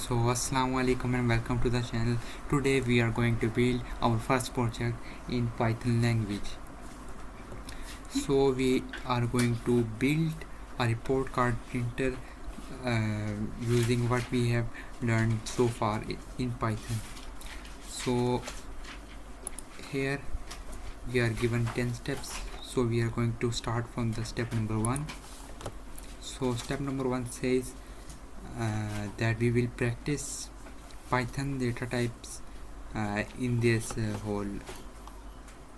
So assalamu alaikum and welcome to the channel. Today we are going to build our first project in Python language. So we are going to build a report card printer using what we have learned so far in Python. So here we are given 10 steps. So we are going to start from the step number 1. So step number 1 says that we will practice Python data types in this whole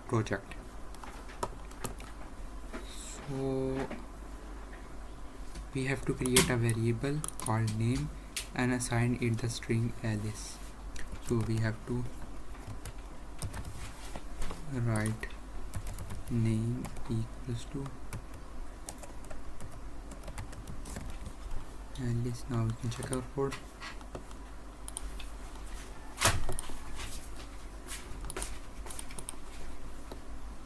project. So we have to create a variable called name and assign it the string Alice. So we have to write name equals to Alice. Now we can check our code.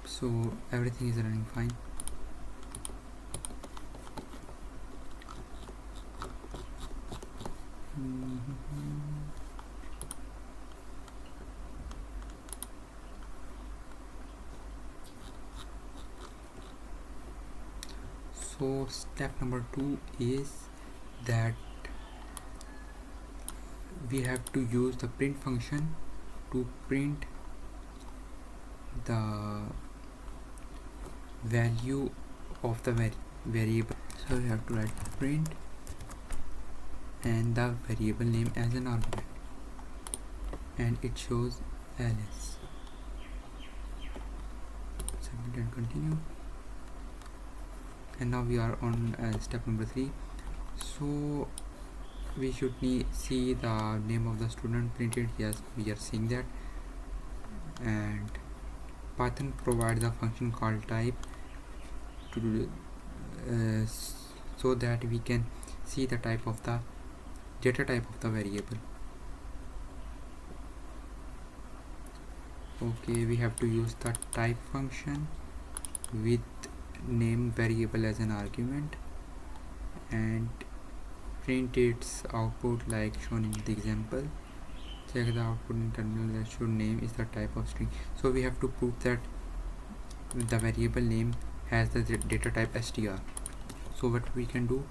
So everything is running fine. So step number 2 is that we have to use the print function to print the value of the variable. So we have to write print and the variable name as an argument, and it shows Alice. Submit and continue. And now we are on step number 3. So we should see the name of the student printed. Yes, we are seeing that. And Python provides a function called type to so that we can see the type of the data type of the variable. Okay, we have to use the type function with name variable as an argument and print its output like shown in the example. Check the output in terminal that should name is the type of string. So we have to prove that the variable name has the data type str. So what we can do,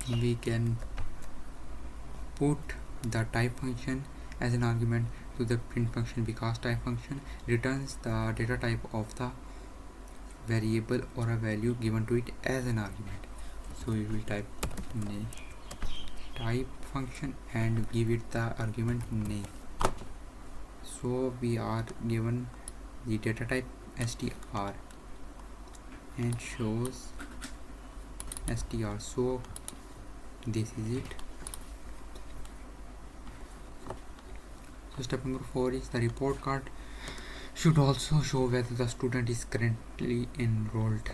we can put the type function as an argument to the print function, because type function returns the data type of the variable or a value given to it as an argument. So we will type name type function and give it the argument name. So we are given the data type str and shows str. So this is it. So step number 4 is the report card should also show whether the student is currently enrolled.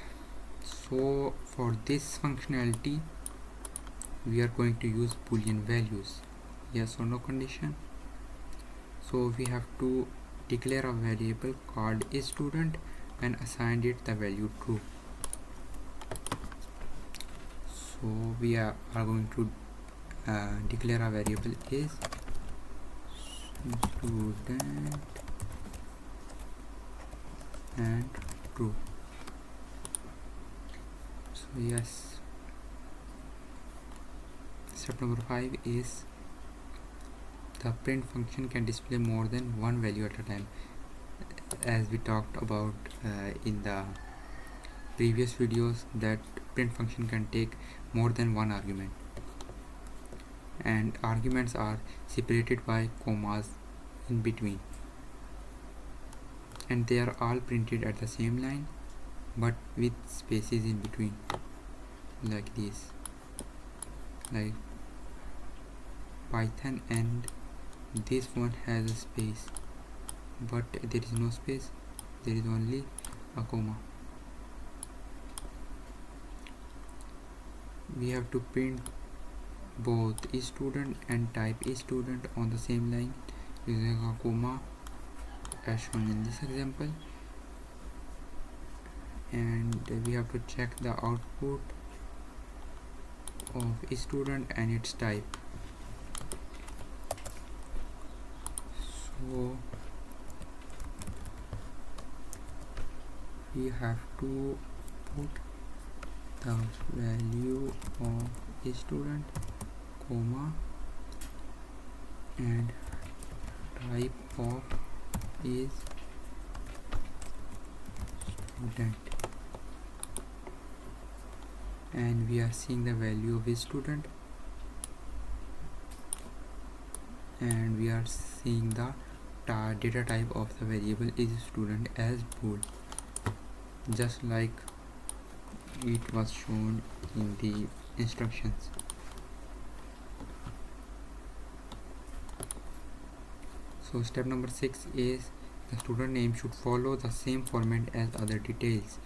So for this functionality we are going to use boolean values, yes or no condition. So we have to declare a variable called student and assign it the value true. So we are going to declare a variable is student and true. So yes. Step number 5 is the print function can display more than one value at a time, as we talked about in the previous videos, that print function can take more than one argument, and arguments are separated by commas in between, and they are all printed at the same line but with spaces in between, like this, like Python, and this one has a space but there is no space, there is only a comma. We have to print both student and type student on the same line using a comma as shown in this example, and we have to check the output of a student and its type. So we have to put the value of a student, comma, and type of is student, and we are seeing the value of a student, and we are seeing the data type of the variable is student as bool, just like it was shown in the instructions. So step number 6 is the student name should follow the same format as other details.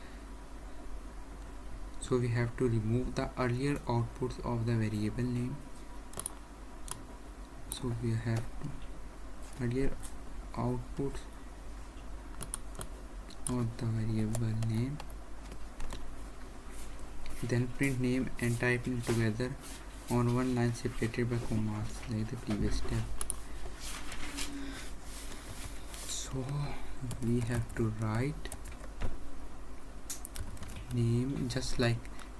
So we have to remove the earlier outputs of the variable name. So we have earlier outputs of the variable name, then print name and typing together on one line separated by commas like the previous step. So we have to write name just like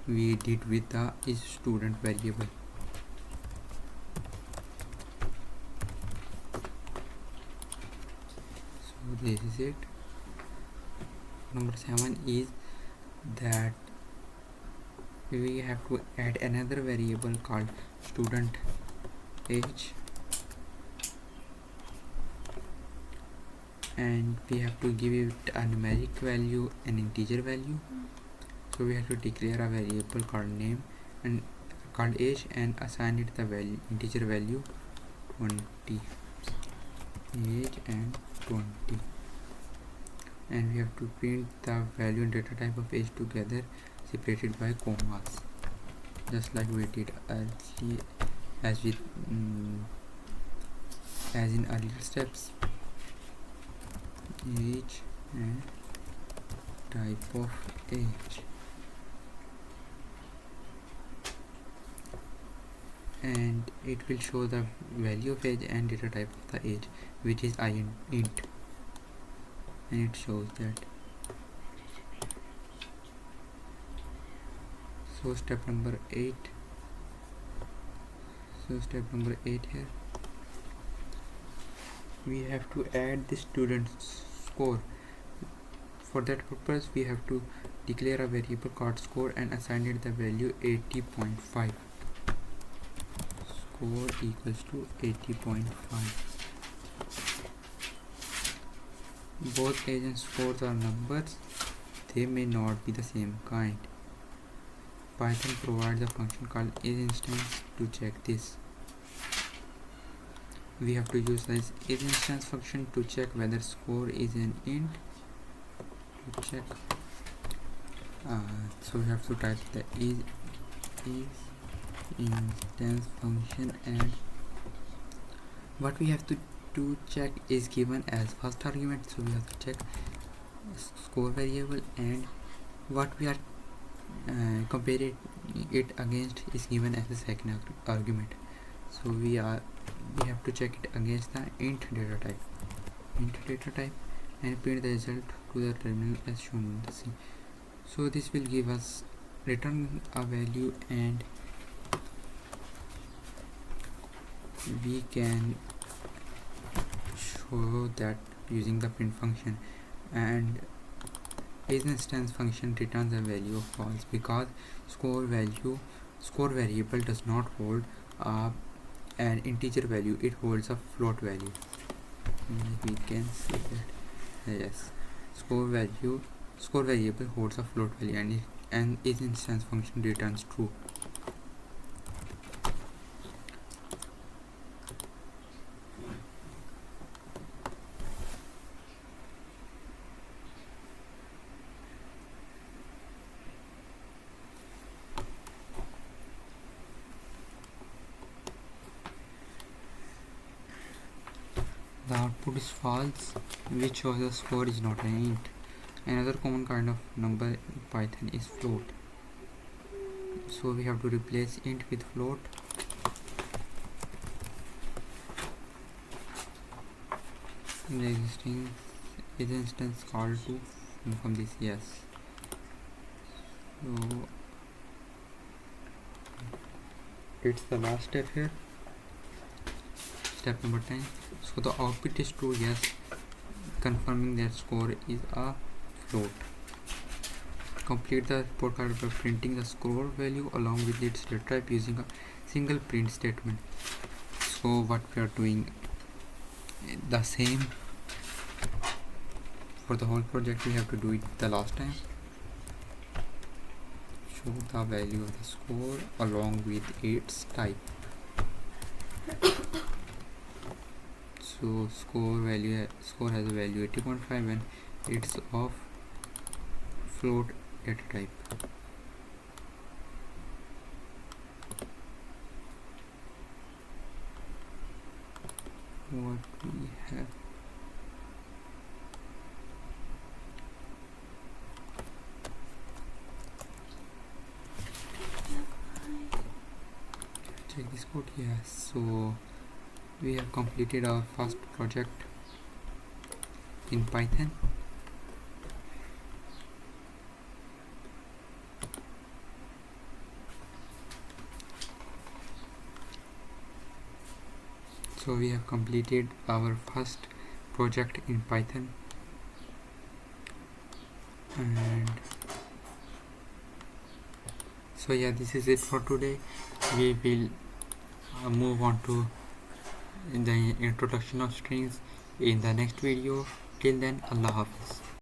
we did with the is student variable. So this is it. Number 7 is that we have to add another variable called student age, and we have to give it a numeric value and integer value. So we have to declare a variable called name and called age and assign it the value integer value 20, age and 20, and we have to print the value and data type of age together separated by commas, just like we did earlier as in earlier steps. Age and type of age, and it will show the value of age and data type of the age, which is int, and it shows that. So step number 8 here, we have to add the student's score. For that purpose we have to declare a variable called score and assign it the value 80.5. Score equals to 80.5. Both age and scores are numbers, they may not be the same kind. Python provides a function called isInstance to check this. We have to use this isInstance function to check whether score is an int. To check, so we have to type the isInstance function, and what we have to check is given as first argument. So we have to check score variable, and what we are comparing it against is given as the second argument. So we have to check it against the int data type, and print the result to the terminal as shown in the scene. So this will give us return a value, and we can show that using the print function, and isInstance function returns a value of false because score variable does not hold an integer value, it holds a float value. We can say that yes, score variable holds a float value, and isInstance function returns true. The output is false, which shows the score is not an int. Another common kind of number in Python is float. So we have to replace int with float. In the existing is instance call to confirm this, yes. So it's the last step here, step number 10. So the output is true, yes, confirming that score is a float. Complete the report card by printing the score value along with its data type using a single print statement. So what we are doing the same for the whole project, we have to do it the last time. Show the value of the score along with its type. So score has a value 80.5 and it's of float data type. What we have, check this code. Yes, so we have completed our first project in Python. So we have completed our first project in Python, and so yeah, this is it for today. We will move on to the introduction of strings in the next video. Till then, Allah Hafiz.